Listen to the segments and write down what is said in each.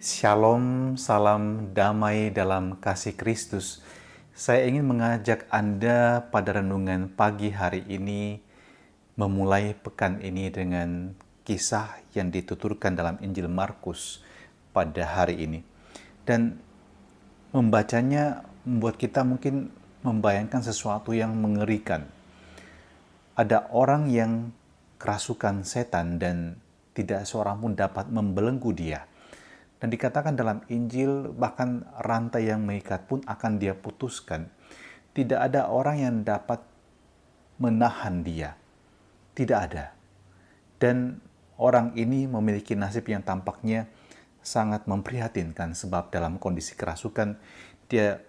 Shalom, salam damai dalam kasih Kristus. Saya ingin mengajak Anda pada renungan pagi hari ini memulai pekan ini dengan kisah yang dituturkan dalam Injil Markus pada hari ini. Dan membacanya membuat kita mungkin membayangkan sesuatu yang mengerikan. Ada orang yang kerasukan setan dan tidak seorang pun dapat membelenggu dia. Dan dikatakan dalam Injil bahkan rantai yang mengikat pun akan dia putuskan. Tidak ada orang yang dapat menahan dia. Tidak ada. Dan orang ini memiliki nasib yang tampaknya sangat memprihatinkan sebab dalam kondisi kerasukan dia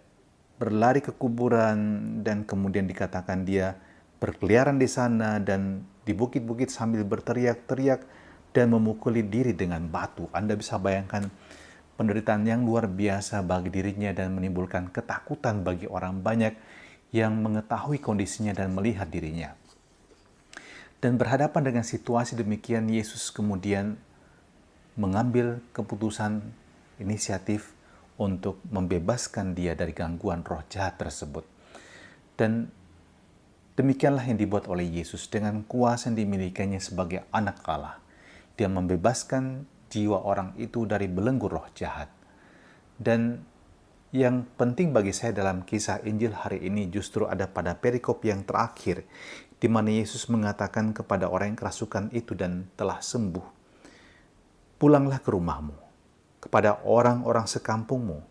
berlari ke kuburan dan kemudian dikatakan dia berkeliaran di sana dan di bukit-bukit sambil berteriak-teriak dan memukuli diri dengan batu. Anda bisa bayangkan penderitaan yang luar biasa bagi dirinya dan menimbulkan ketakutan bagi orang banyak yang mengetahui kondisinya dan melihat dirinya. Dan berhadapan dengan situasi demikian, Yesus kemudian mengambil keputusan inisiatif untuk membebaskan dia dari gangguan roh jahat tersebut. Dan demikianlah yang dibuat oleh Yesus dengan kuasa yang dimilikinya sebagai anak Allah. Dia membebaskan jiwa orang itu dari belenggu roh jahat. Dan yang penting bagi saya dalam kisah Injil hari ini justru ada pada perikop yang terakhir, di mana Yesus mengatakan kepada orang yang kerasukan itu dan telah sembuh, "Pulanglah ke rumahmu, kepada orang-orang sekampungmu,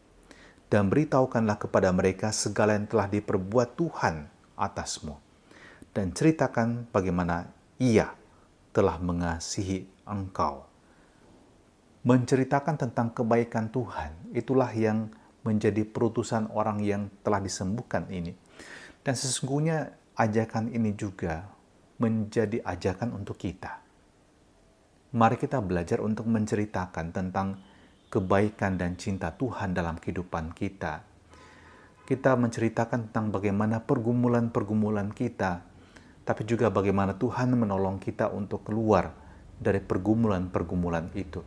dan beritahukanlah kepada mereka segala yang telah diperbuat Tuhan atasmu, dan ceritakan bagaimana Ia telah mengasihi engkau." Menceritakan tentang kebaikan Tuhan, itulah yang menjadi perutusan orang yang telah disembuhkan ini. Dan sesungguhnya ajakan ini juga menjadi ajakan untuk kita. Mari kita belajar untuk menceritakan tentang kebaikan dan cinta Tuhan dalam kehidupan kita. Kita menceritakan tentang bagaimana pergumulan-pergumulan kita, tapi juga bagaimana Tuhan menolong kita untuk keluar dari pergumulan-pergumulan itu.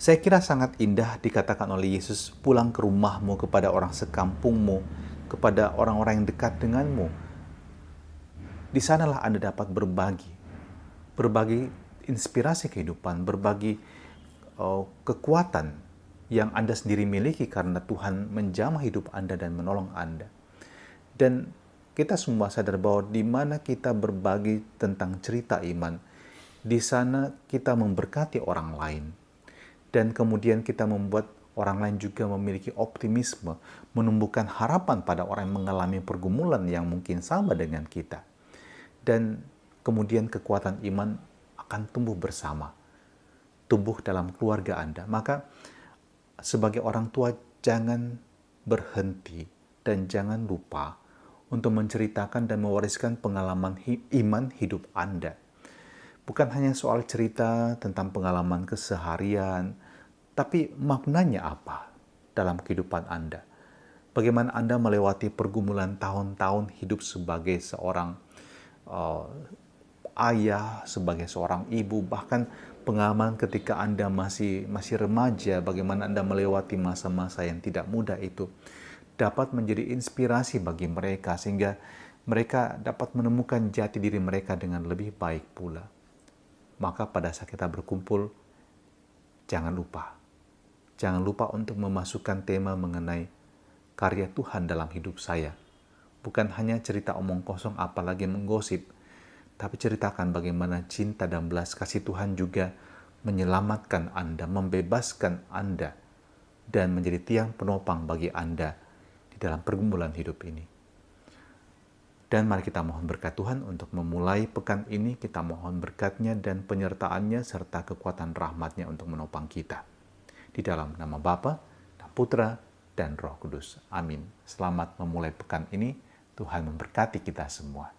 Saya kira sangat indah dikatakan oleh Yesus, pulang ke rumahmu, kepada orang sekampungmu, kepada orang-orang yang dekat denganmu. Di sanalah Anda dapat berbagi inspirasi kehidupan, berbagi kekuatan yang Anda sendiri miliki karena Tuhan menjamah hidup Anda dan menolong Anda. Dan kita semua sadar bahwa di mana kita berbagi tentang cerita iman, di sana kita memberkati orang lain. Dan kemudian kita membuat orang lain juga memiliki optimisme, menumbuhkan harapan pada orang yang mengalami pergumulan yang mungkin sama dengan kita. Dan kemudian kekuatan iman akan tumbuh bersama, tumbuh dalam keluarga Anda. Maka sebagai orang tua jangan berhenti dan jangan lupa untuk menceritakan dan mewariskan pengalaman iman hidup Anda. Bukan hanya soal cerita tentang pengalaman keseharian, tapi maknanya apa dalam kehidupan Anda? Bagaimana Anda melewati pergumulan tahun-tahun hidup sebagai seorang ayah, sebagai seorang ibu, bahkan pengalaman ketika Anda masih remaja, bagaimana Anda melewati masa-masa yang tidak mudah itu, dapat menjadi inspirasi bagi mereka sehingga mereka dapat menemukan jati diri mereka dengan lebih baik pula. Maka pada saat kita berkumpul, jangan lupa untuk memasukkan tema mengenai karya Tuhan dalam hidup saya. Bukan hanya cerita omong kosong apalagi menggosip, tapi ceritakan bagaimana cinta dan belas kasih Tuhan juga menyelamatkan Anda, membebaskan Anda, dan menjadi tiang penopang bagi Anda di dalam pergumulan hidup ini. Dan mari kita mohon berkat Tuhan untuk memulai pekan ini. Kita mohon berkat-Nya dan penyertaan-Nya serta kekuatan rahmat-Nya untuk menopang kita. Di dalam nama Bapa dan Putra dan Roh Kudus. Amin. Selamat memulai pekan ini. Tuhan memberkati kita semua.